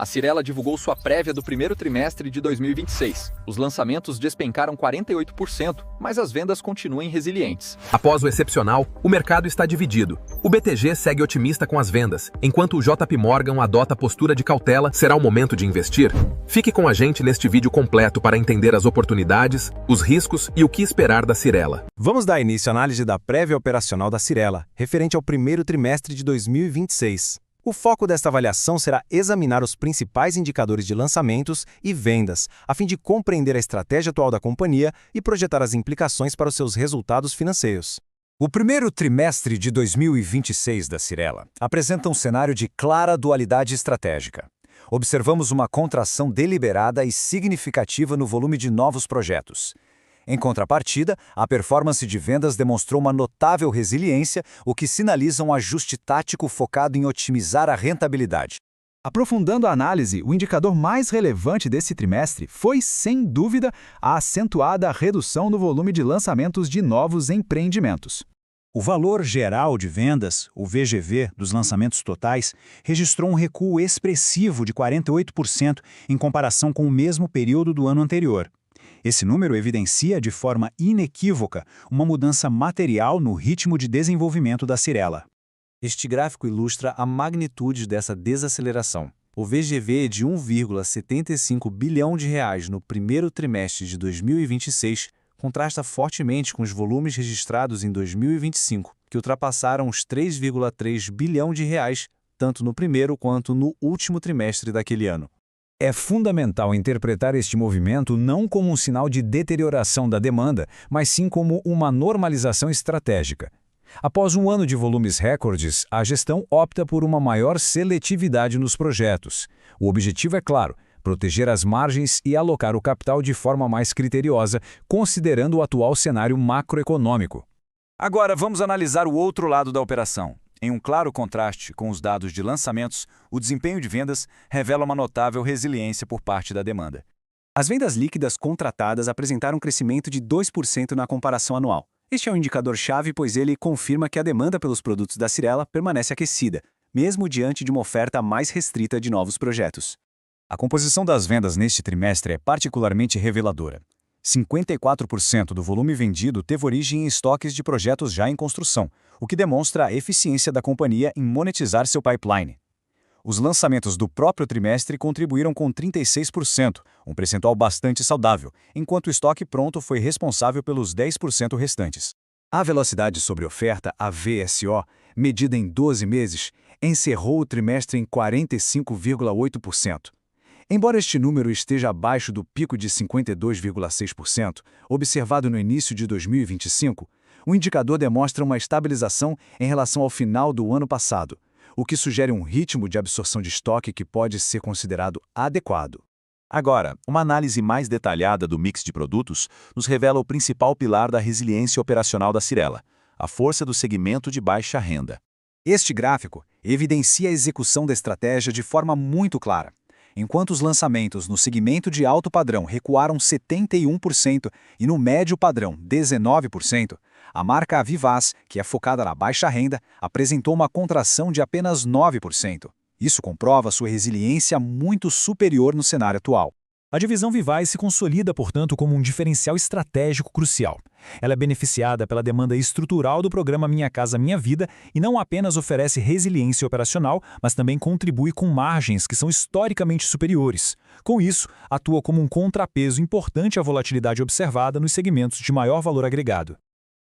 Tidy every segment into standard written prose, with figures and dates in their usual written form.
A Cyrela divulgou sua prévia do primeiro trimestre de 2026. Os lançamentos despencaram 48%, mas as vendas continuam resilientes. Após o excepcional, o mercado está dividido. O BTG segue otimista com as vendas, enquanto o JP Morgan adota a postura de cautela. Será o momento de investir? Fique com a gente neste vídeo completo para entender as oportunidades, os riscos e o que esperar da Cyrela. Vamos dar início à análise da prévia operacional da Cyrela, referente ao primeiro trimestre de 2026. O foco desta avaliação será examinar os principais indicadores de lançamentos e vendas, a fim de compreender a estratégia atual da companhia e projetar as implicações para os seus resultados financeiros. O primeiro trimestre de 2026 da Cyrela apresenta um cenário de clara dualidade estratégica. Observamos uma contração deliberada e significativa no volume de novos projetos. Em contrapartida, a performance de vendas demonstrou uma notável resiliência, o que sinaliza um ajuste tático focado em otimizar a rentabilidade. Aprofundando a análise, o indicador mais relevante desse trimestre foi, sem dúvida, a acentuada redução no volume de lançamentos de novos empreendimentos. O valor geral de vendas, o VGV, dos lançamentos totais, registrou um recuo expressivo de 48% em comparação com o mesmo período do ano anterior. Esse número evidencia de forma inequívoca uma mudança material no ritmo de desenvolvimento da Cyrela. Este gráfico ilustra a magnitude dessa desaceleração. O VGV de 1,75 bilhão de reais no primeiro trimestre de 2026 contrasta fortemente com os volumes registrados em 2025, que ultrapassaram os 3,3 bilhão de reais, tanto no primeiro quanto no último trimestre daquele ano. É fundamental interpretar este movimento não como um sinal de deterioração da demanda, mas sim como uma normalização estratégica. Após um ano de volumes recordes, a gestão opta por uma maior seletividade nos projetos. O objetivo é claro: proteger as margens e alocar o capital de forma mais criteriosa, considerando o atual cenário macroeconômico. Agora vamos analisar o outro lado da operação. Em um claro contraste com os dados de lançamentos, o desempenho de vendas revela uma notável resiliência por parte da demanda. As vendas líquidas contratadas apresentaram um crescimento de 2% na comparação anual. Este é um indicador-chave, pois ele confirma que a demanda pelos produtos da Cyrela permanece aquecida, mesmo diante de uma oferta mais restrita de novos projetos. A composição das vendas neste trimestre é particularmente reveladora. 54% do volume vendido teve origem em estoques de projetos já em construção, o que demonstra a eficiência da companhia em monetizar seu pipeline. Os lançamentos do próprio trimestre contribuíram com 36%, um percentual bastante saudável, enquanto o estoque pronto foi responsável pelos 10% restantes. A velocidade sobre oferta, a VSO, medida em 12 meses, encerrou o trimestre em 45,8%. Embora este número esteja abaixo do pico de 52,6%, observado no início de 2025, o indicador demonstra uma estabilização em relação ao final do ano passado, o que sugere um ritmo de absorção de estoque que pode ser considerado adequado. Agora, uma análise mais detalhada do mix de produtos nos revela o principal pilar da resiliência operacional da Cyrela, a força do segmento de baixa renda. Este gráfico evidencia a execução da estratégia de forma muito clara. Enquanto os lançamentos no segmento de alto padrão recuaram 71% e no médio padrão 19%, a marca Avivaz, que é focada na baixa renda, apresentou uma contração de apenas 9%. Isso comprova sua resiliência muito superior no cenário atual. A divisão Vivaz se consolida, portanto, como um diferencial estratégico crucial. Ela é beneficiada pela demanda estrutural do programa Minha Casa Minha Vida e não apenas oferece resiliência operacional, mas também contribui com margens que são historicamente superiores. Com isso, atua como um contrapeso importante à volatilidade observada nos segmentos de maior valor agregado.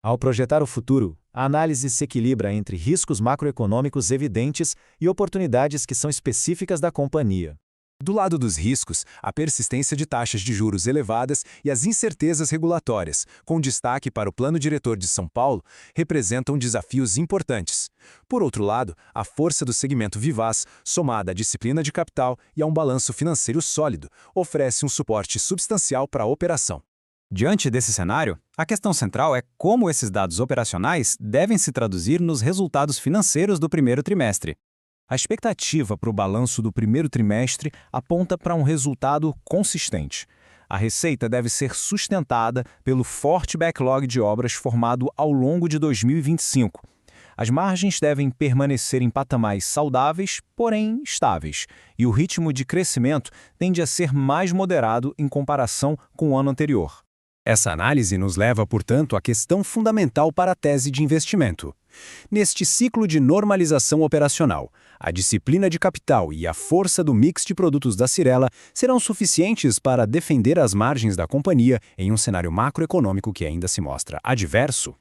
Ao projetar o futuro, a análise se equilibra entre riscos macroeconômicos evidentes e oportunidades que são específicas da companhia. Do lado dos riscos, a persistência de taxas de juros elevadas e as incertezas regulatórias, com destaque para o Plano Diretor de São Paulo, representam desafios importantes. Por outro lado, a força do segmento Vivaz, somada à disciplina de capital e a um balanço financeiro sólido, oferece um suporte substancial para a operação. Diante desse cenário, a questão central é como esses dados operacionais devem se traduzir nos resultados financeiros do primeiro trimestre. A expectativa para o balanço do primeiro trimestre aponta para um resultado consistente. A receita deve ser sustentada pelo forte backlog de obras formado ao longo de 2025. As margens devem permanecer em patamares saudáveis, porém estáveis, e o ritmo de crescimento tende a ser mais moderado em comparação com o ano anterior. Essa análise nos leva, portanto, à questão fundamental para a tese de investimento. Neste ciclo de normalização operacional, a disciplina de capital e a força do mix de produtos da Cyrela serão suficientes para defender as margens da companhia em um cenário macroeconômico que ainda se mostra adverso?